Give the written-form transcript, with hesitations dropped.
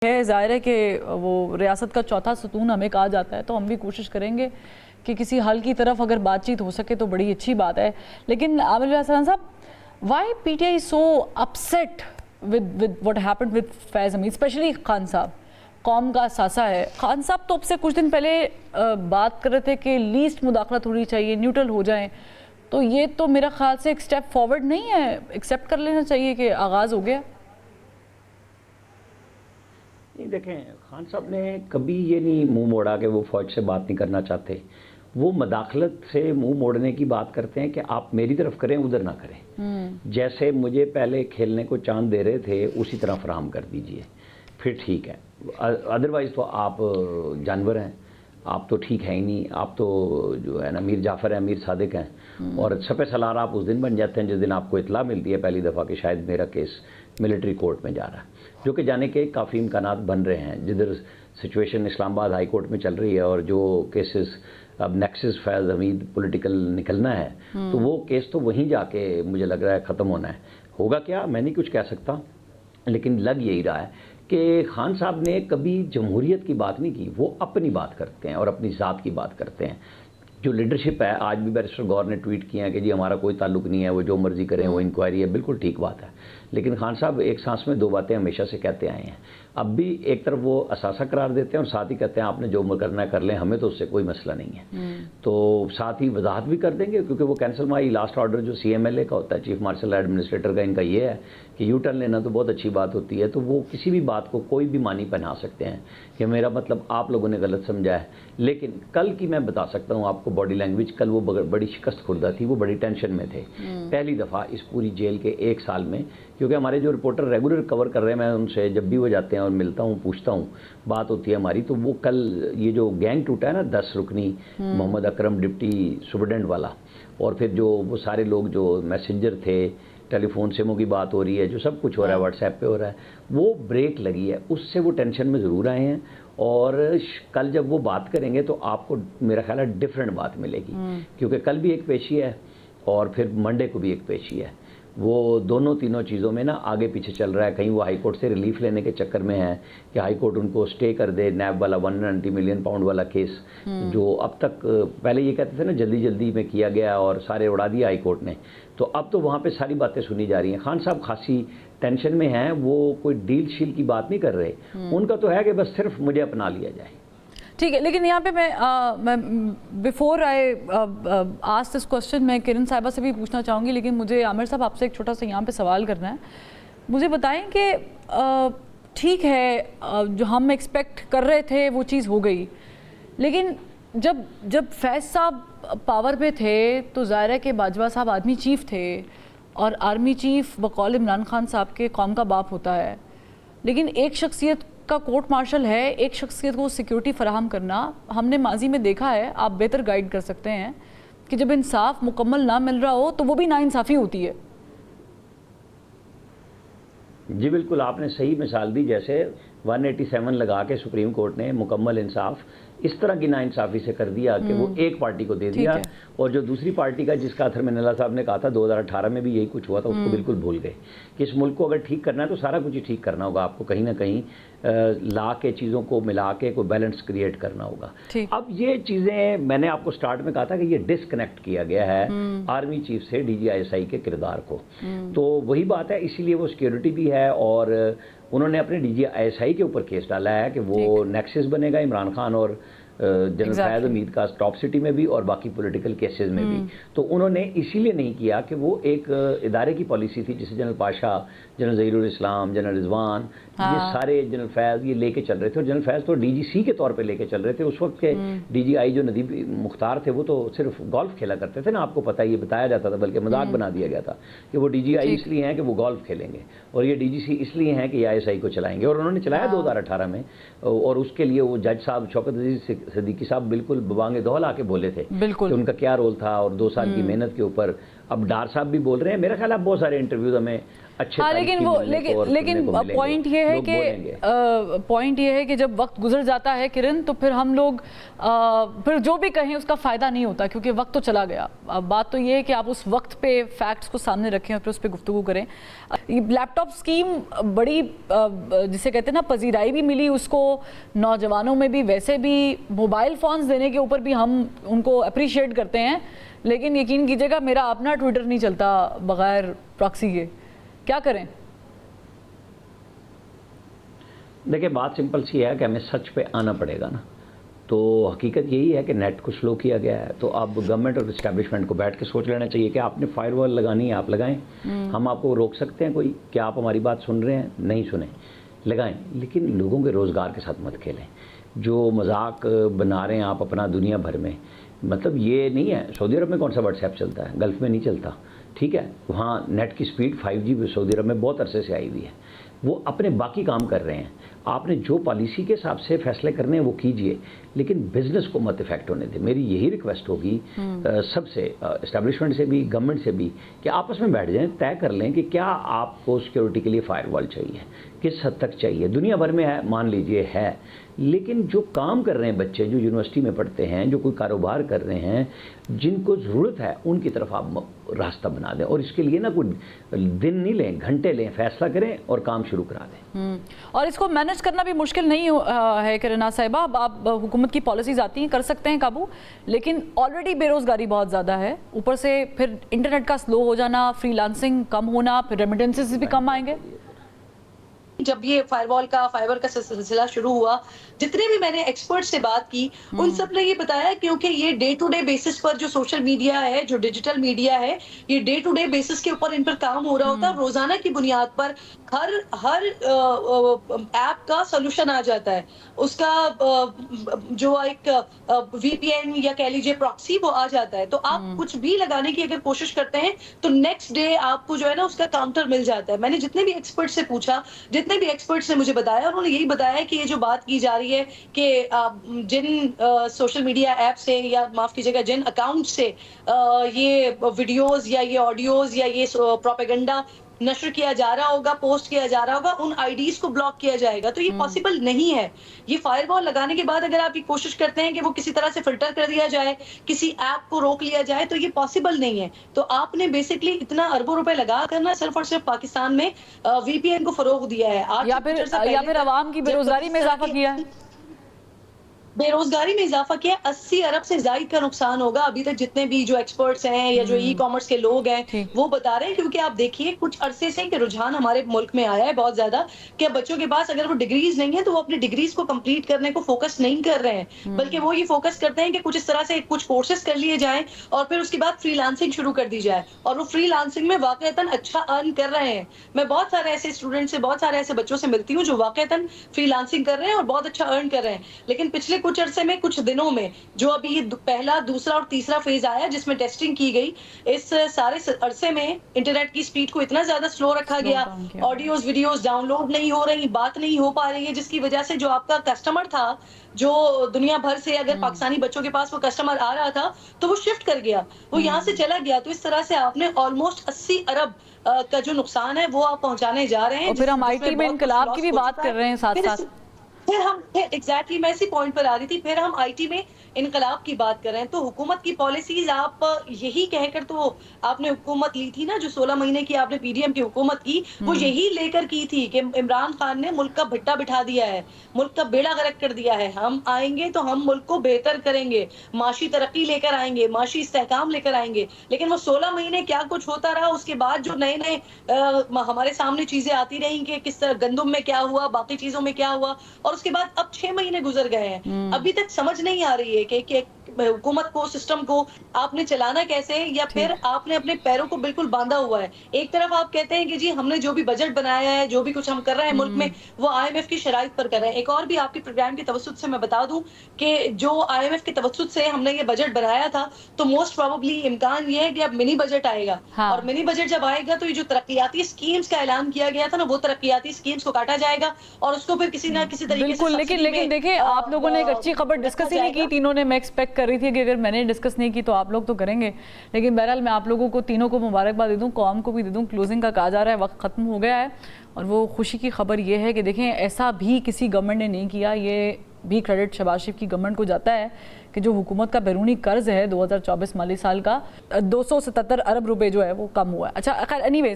ہے ظاہر ہے کہ وہ ریاست کا چوتھا ستون ہمیں کہا جاتا ہے، تو ہم بھی کوشش کریں گے کہ کسی حل کی طرف اگر بات چیت ہو سکے تو بڑی اچھی بات ہے. لیکن عامر رضا صاحب، why P T I so upset with what happened with Faiz Hameed, especially Khan صاحب؟ قوم کا اثاثہ ہے. خان صاحب تو اب سے کچھ دن پہلے بات کر رہے تھے کہ لیسٹ مداخلت ہونی چاہیے، نیوٹرل ہو جائیں. تو یہ تو میرا خیال سے ایک سٹیپ فارورڈ نہیں ہے، ایکسیپٹ کر لینا چاہیے کہ آغاز ہو گیا. نہیں دیکھیں، خان صاحب نے کبھی یہ نہیں منہ موڑا کہ وہ فوج سے بات نہیں کرنا چاہتے. وہ مداخلت سے منہ موڑنے کی بات کرتے ہیں کہ آپ میری طرف کریں، ادھر نہ کریں. جیسے مجھے پہلے کھیلنے کو چاند دے رہے تھے اسی طرح فراہم کر دیجئے، پھر ٹھیک ہے. ادروائز تو آپ جانور ہیں، آپ تو ٹھیک ہیں ہی نہیں. آپ تو جو ہے نا میر جعفر ہیں، میر صادق ہیں، اور سپہ سالار آپ اس دن بن جاتے ہیں جس دن آپ کو اطلاع ملتی ہے پہلی دفعہ کہ شاید میرا کیس ملٹری کورٹ میں جا رہا ہے، جو کہ جانے کے کافی امکانات بن رہے ہیں. جدھر سچویشن اسلام آباد ہائی کورٹ میں چل رہی ہے اور جو کیسز اب نیکسس فیض حمید پولیٹیکل نکلنا ہے، تو وہ کیس تو وہیں جا کے مجھے لگ رہا ہے ختم ہونا ہے. ہوگا کیا میں نہیں کچھ کہہ سکتا، لیکن لگ یہی رہا ہے کہ خان صاحب نے کبھی جمہوریت کی بات نہیں کی. وہ اپنی بات کرتے ہیں اور اپنی ذات کی بات کرتے ہیں. جو لیڈرشپ ہے، آج بھی بیرسٹر گور نے ٹویٹ کیا ہے کہ جی ہمارا کوئی تعلق نہیں ہے، وہ جو مرضی کریں، وہ انکوائری ہے. بالکل ٹھیک بات ہے، لیکن خان صاحب ایک سانس میں دو باتیں ہمیشہ سے کہتے آئے ہیں. اب بھی ایک طرف وہ اثاثہ قرار دیتے ہیں اور ساتھ ہی کہتے ہیں آپ نے جو کرنا ہے کر لیں، ہمیں تو اس سے کوئی مسئلہ نہیں ہے. تو ساتھ ہی وضاحت بھی کر دیں گے، کیونکہ وہ کینسل مائی لاسٹ آرڈر جو سی ایم ایل اے کا ہوتا ہے، چیف مارشل ایڈمنسٹریٹر کا، ان کا یہ ہے کہ یو ٹرن لینا تو بہت اچھی بات ہوتی ہے. تو وہ کسی بھی بات کو کوئی بھی معنی پہنا سکتے ہیں کہ میرا مطلب آپ لوگوں نے غلط سمجھا ہے. لیکن کل کی میں بتا سکتا ہوں آپ کو باڈی لینگویج، کل وہ بڑی شکست خوردہ تھی، وہ بڑی ٹینشن میں تھے. پہلی دفعہ اس پوری جیل کے ایک سال میں، کیونکہ ہمارے جو رپورٹر ریگولر کور کر رہے ہیں، میں ان سے جب بھی وہ جاتے ہیں اور ملتا ہوں، پوچھتا ہوں، بات ہوتی ہے ہماری. تو وہ کل یہ جو گینگ ٹوٹا ہے نا 10 رکنی محمد اکرم ڈپٹی سپرڈنٹ والا، اور پھر جو وہ سارے لوگ جو میسنجر تھے، ٹیلی فون سموں کی بات ہو رہی ہے، جو سب کچھ ہو رہا ہے واٹس ایپ پہ ہو رہا ہے، وہ بریک لگی ہے. اس سے وہ ٹینشن میں ضرور آئے ہیں. اور کل جب وہ بات کریں گے تو آپ کو میرا خیال ہے ڈیفرنٹ بات ملے گی، کیونکہ کل بھی ایک پیشی ہے اور پھر منڈے کو بھی ایک پیشی ہے. وہ دونوں تینوں چیزوں میں نا آگے پیچھے چل رہا ہے. کہیں وہ ہائی کورٹ سے ریلیف لینے کے چکر میں ہے کہ ہائی کورٹ ان کو سٹے کر دے نیب والا 190 ملین پاؤنڈ والا کیس، جو اب تک پہلے یہ کہتے تھے نا جلدی جلدی میں کیا گیا اور سارے اڑا دیا ہائی کورٹ نے. تو اب تو وہاں پہ ساری باتیں سنی جا رہی ہیں. خان صاحب خاصی ٹینشن میں ہیں. وہ کوئی ڈیل شیل کی بات نہیں کر رہے. ان کا تو ہے کہ بس صرف مجھے اپنا لیا جائے. ٹھیک ہے، لیکن یہاں پہ میں before I ask this question, میں کرن صاحبہ سے بھی پوچھنا چاہوں گی، لیکن مجھے عامر صاحب آپ سے ایک چھوٹا سا یہاں پہ سوال کرنا ہے. مجھے بتائیں کہ ٹھیک ہے جو ہم ایکسپیکٹ کر رہے تھے وہ چیز ہو گئی، لیکن جب فیض صاحب پاور پہ تھے تو ظاہر ہے کہ باجوہ صاحب آرمی چیف تھے، اور آرمی چیف بقول عمران خان صاحب کے قوم کا باپ ہوتا ہے. لیکن ایک شخصیت کا کورٹ مارشل ہے، ایک شخصیت کو سیکیورٹی فراہم کرنا. ہم نے ماضی میں دیکھا ہے، آپ بہتر گائیڈ کر سکتے ہیں، کہ جب انصاف مکمل نہ مل رہا ہو تو وہ بھی ناانصافی ہوتی ہے. جی بالکل، آپ نے صحیح مثال دی. جیسے 187 لگا کے سپریم کورٹ نے مکمل انصاف اس طرح کی ناانصافی سے کر دیا کہ وہ ایک پارٹی کو دے دیا، اور جو دوسری پارٹی کا، جس کا اطہر من اللہ صاحب نے کہا تھا 2018 میں بھی یہی کچھ ہوا تھا، اس کو بالکل بھول گئے کہ اس ملک کو اگر ٹھیک کرنا ہے تو سارا کچھ ہی ٹھیک کرنا ہوگا. آپ کو کہیں نہ کہیں لا کے چیزوں کو ملا کے کوئی بیلنس کریٹ کرنا ہوگا. اب یہ چیزیں میں نے آپ کو سٹارٹ میں کہا تھا کہ یہ ڈسکنیکٹ کیا گیا ہے آرمی چیف سے D G I S I کے کردار کو. تو وہی بات ہے، اسی لیے وہ سیکیورٹی بھی ہے، اور انہوں نے اپنے D G I S I کے اوپر کیس ڈالا ہے کہ وہ نیکسس بنے گا عمران خان اور جنرل فیض حمید کا ٹاپ سٹی میں بھی اور باقی پولیٹیکل کیسز میں بھی. تو انہوں نے اسی لیے نہیں کیا کہ وہ ایک ادارے کی پالیسی تھی جسے جنرل پاشا، جنرل ظہیر الاسلام، جنرل رضوان، یہ سارے جنرل فیض یہ لے کے چل رہے تھے. اور جنرل فیض تو ڈی جی سی کے طور پہ لے کے چل رہے تھے. اس وقت کے ڈی جی آئی جو ندیب مختار تھے وہ تو صرف گولف کھیلا کرتے تھے نا، آپ کو پتہ یہ بتایا جاتا تھا، بلکہ مذاق بنا دیا گیا تھا کہ وہ ڈی جی آئی اس لیے ہیں کہ وہ گولف کھیلیں گے، اور یہ ڈی جی سی اس لیے ہیں کہ یہ آئی ایس آئی کو چلائیں گے. اور انہوں نے چلایا 2018 میں، اور اس کے لیے وہ جج صاحب شوکت عزیز صدیقی صاحب بالکل ببانگ دہل آ کے بولے تھے کہ ان کا کیا رول تھا، اور 2 سال کی محنت کے اوپر اب ڈار صاحب بھی بول رہے ہیں, میرا خیال ہے بہت سارے انٹرویوز ہمیں اچھے ہاں لیکن پوائنٹ یہ ہے کہ جب وقت گزر جاتا ہے کرن تو پھر ہم لوگ پھر جو بھی کہیں اس کا فائدہ نہیں ہوتا, کیونکہ وقت تو چلا گیا. بات تو یہ ہے کہ آپ اس وقت پہ فیکٹس کو سامنے رکھیں اور پھر اس پہ گفتگو کریں. لیپ ٹاپ اسکیم بڑی جسے کہتے ہیں نا پذیرائی بھی ملی اس کو نوجوانوں میں بھی, ویسے بھی موبائل فونز دینے کے اوپر بھی ہم ان کو اپریشیٹ کرتے ہیں, لیکن یقین کیجیے گا میرا اپنا ٹویٹر نہیں چلتا بغیر پراکسی کے. کیا کریں؟ دیکھیں بات سمپل سی ہے کہ ہمیں سچ پہ آنا پڑے گا نا. تو حقیقت یہی ہے کہ نیٹ کو سلو کیا گیا ہے, تو اب گورنمنٹ اور اسٹیبلشمنٹ کو بیٹھ کے سوچ لینا چاہیے کہ آپ نے فائر وال لگانی ہے, آپ لگائیں. ہم آپ کو روک سکتے ہیں کوئی, کیا آپ ہماری بات سن رہے ہیں؟ نہیں سنیں, لگائیں, لیکن لوگوں کے روزگار کے ساتھ مت کھیلیں. جو مذاق بنا رہے ہیں آپ اپنا دنیا بھر میں, مطلب یہ نہیں ہے. سعودی عرب میں کون سا واٹس ایپ چلتا ہے؟ گلف میں نہیں چلتا, ٹھیک ہے. وہاں نیٹ کی سپیڈ 5G سعودی عرب میں بہت عرصے سے آئی ہوئی ہے. وہ اپنے باقی کام کر رہے ہیں. آپ نے جو پالیسی کے حساب سے فیصلے کرنے ہیں وہ کیجئے, لیکن بزنس کو مت افیکٹ ہونے دیں. میری یہی ریکویسٹ ہوگی سب سے, اسٹیبلشمنٹ سے بھی, گورنمنٹ سے بھی, کہ آپس میں بیٹھ جائیں, طے کر لیں کہ کیا آپ کو سیکیورٹی کے لیے فائر وال چاہیے, کس حد تک چاہیے. دنیا بھر میں ہے, مان لیجئے ہے, لیکن جو کام کر رہے ہیں بچے, جو یونیورسٹی میں پڑھتے ہیں, جو کوئی کاروبار کر رہے ہیں, جن کو ضرورت ہے, ان کی طرف آپ راستہ بنا دیں. اور اس کے لیے نا کوئی دن نہیں لیں, گھنٹے لیں, فیصلہ کریں اور کام شروع کرا دیں. اور اس کو مینج کرنا بھی مشکل نہیں ہے کرنا صاحبہ. آپ حکومت کی پالیسیز آتی ہیں, کر سکتے ہیں قابو, لیکن آلریڈی بے روزگاری بہت زیادہ ہے, اوپر سے پھر انٹرنیٹ کا سلو ہو جانا, فری لانسنگ کم ہونا, پھر ریمیٹنسز بھی کم آئیں گے. جب یہ فائر کا سلسلہ شروع ہوا, جتنے بھی میں نے ایکسپرٹ سے بات کی, ان سب نے یہ بتایا کیونکہ یہ ڈے ٹو ڈے بیسس پر جو سوشل میڈیا ہے, جو ڈیجیٹل میڈیا ہے, یہ ڈے ٹو ڈے بیسس کے اوپر ان پر کام ہو رہا ہوتا ہے. روزانہ کی بنیاد پر ہر ایپ کا سولوشن آ جاتا ہے. اس کا جو ایک وی پی این یا کہہ لیجیے پراکسی, وہ آ جاتا ہے. تو آپ کچھ بھی لگانے کی اگر کوشش کرتے ہیں تو نیکسٹ ڈے آپ کو جو ہے نا اس کا کاؤنٹر مل جاتا ہے. میں نے جتنے بھی ایکسپرٹ سے پوچھا, جتنے بھی ایکسپرٹس نے مجھے بتایا, انہوں نے یہی بتایا کہ یہ جو بات کی جا رہی ہے کہ جن سوشل میڈیا ایپ سے, یا معاف کیجیے گا جن اکاؤنٹ سے یہ ویڈیوز یا یہ آڈیوز یا یہ پروپیگنڈا نشر کیا جا رہا ہوگا, پوسٹ کیا جا رہا ہوگا, ان آئی ڈیز کو بلاک کیا جائے گا. تو یہ پاسبل نہیں ہے. یہ فائر وال لگانے کے بعد اگر آپ یہ کوشش کرتے ہیں کہ وہ کسی طرح سے فلٹر کر دیا جائے, کسی ایپ کو روک لیا جائے, تو یہ پاسبل نہیں ہے. تو آپ نے بیسکلی اتنا اربوں روپے لگا کر نا صرف اور صرف پاکستان میں وی پی این کو فروغ دیا ہے, یا پھر عوام کی بے روزگاری میں اضافہ کیا ہے. بے روزگاری میں اضافہ کیا, 80 ارب سے زائد کا نقصان ہوگا. ابھی تک جتنے بھی جو ایکسپرٹس ہیں یا جو ای کامرس کے لوگ ہیں وہ بتا رہے ہیں, کیونکہ آپ دیکھیے کچھ عرصے سے کہ رجحان ہمارے ملک میں آیا ہے بہت زیادہ کہ بچوں کے پاس اگر وہ ڈگریز نہیں ہے تو وہ اپنی ڈگریز کو کمپلیٹ کرنے کو فوکس نہیں کر رہے ہیں, بلکہ وہ یہ فوکس کرتے ہیں کہ کچھ اس طرح سے کچھ کورسز کر لیے جائیں اور پھر اس کے بعد فری لانسنگ شروع کر دی جائے, اور وہ فری لانسنگ میں واقعتاً اچھا ارن کر رہے ہیں. میں بہت سارے ایسے اسٹوڈنٹ سے, بہت سارے ایسے بچوں سے ملتی ہوں جو واقعتاً فری لانسنگ کر رہے ہیں اور بہت اچھا ارن کر رہے ہیں. لیکن پچھلے کچھ عرصے میں, کچھ دنوں میں, جو ابھی یہ پہلا, دوسرا اور تیسرا فیز آیا جس میں ٹیسٹنگ کی گئی, اس سارے عرصے میں انٹرنیٹ کی سپیڈ کو اتنا زیادہ سلو رکھا گیا, آڈیوز ویڈیوز ڈاؤن لوڈ نہیں ہو رہی, بات نہیں ہو پا رہی ہے, جس کی وجہ سے جو آپ کا کسٹمر تھا, جو دنیا بھر سے اگر پاکستانی بچوں کے پاس وہ کسٹمر آ رہا تھا تو وہ شفٹ کر گیا, وہ یہاں سے چلا گیا. تو اس طرح سے آپ نے آلموسٹ 80 ارب کا جو نقصان ہے وہ آپ پہنچانے جا رہے ہیں. اور پھر ہم آئی ٹی میں انقلاب کی بھی بات کر رہے ہیں ساتھ ساتھ. پھر ہم ایگزیکٹلی میں اسی پوائنٹ پر آ رہی تھی, پھر ہم آئی ٹی میں انقلاب کی بات کر رہے ہیں. تو حکومت کی پالیسیز آپ یہی کہہ کر, تو آپ نے حکومت لی تھی نا, جو 16 مہینے کی آپ نے پی ڈی ایم کی حکومت کی, وہ یہی لے کر کی تھی کہ عمران خان نے ملک کا بھٹا بٹھا دیا ہے, ملک کا بیڑا غرق کر دیا ہے. ہم آئیں گے تو ہم ملک کو بہتر کریں گے, معاشی ترقی لے کر آئیں گے, معاشی استحکام لے کر آئیں گے. لیکن وہ 16 مہینے کیا کچھ ہوتا رہا, اس کے بعد جو نئے نئے ہمارے سامنے چیزیں آتی رہیں کہ کس طرح گندم میں کیا ہوا, باقی چیزوں میں کیا ہوا, اور اس کے بعد اب 6 مہینے گزر گئے ہیں. ابھی تک سمجھ نہیں آ رہی ہے کہ حکومت کو, سسٹم کو آپ نے چلانا کیسے, یا پھر آپ نے اپنے پیروں کو بالکل باندھا ہوا ہے. ایک طرف آپ کہتے ہیں کہ جی ہم نے جو بھی بجٹ بنایا ہے, جو بھی کچھ ہم کر رہے ہیں ملک میں, وہ آئی ایم ایف کی شرائط پر کر رہے ہیں. ایک اور بھی آپ کے پروگرام کے توسط سے میں بتا دوں کہ جو آئی ایم ایف کے توسط سے ہم نے یہ بجٹ بنایا تھا, تو موسٹ پروبیبلی امکان یہ ہے کہ اب منی بجٹ آئے گا, اور منی بجٹ جب آئے گا تو یہ جو ترقیاتی اسکیمز کا اعلان کیا گیا تھا نا, وہ ترقیاتی اسکیمز کو کاٹا جائے گا, اور اس کو پھر کسی نہ کسی طریقے سے. لیکن دیکھیں آپ لوگوں نے ایک اچھی خبر ڈسکس ہی نہیں کی تینوں نے. میں ایکسپیکٹ کر رہی تھی کہ اگر میں نے ڈسکس نہیں کی تو آپ لوگ تو کریں گے, لیکن بہرحال میں آپ لوگوں کو تینوں کو مبارکباد دے دوں, قوم کو بھی دے دوں. کلوزنگ کا کہا جا رہا ہے, وقت ختم ہو گیا ہے, اور وہ خوشی کی خبر یہ ہے کہ دیکھیں ایسا بھی کسی گورنمنٹ نے نہیں کیا. یہ بھی کریڈٹ شہباز شریف کی گورنمنٹ کو جاتا ہے کہ جو حکومت کا بیرونی قرض ہے 2024 مالی سال کا 277 ارب روپے جو ہے وہ کم ہوا ہے. اچھا خیر اینی ویز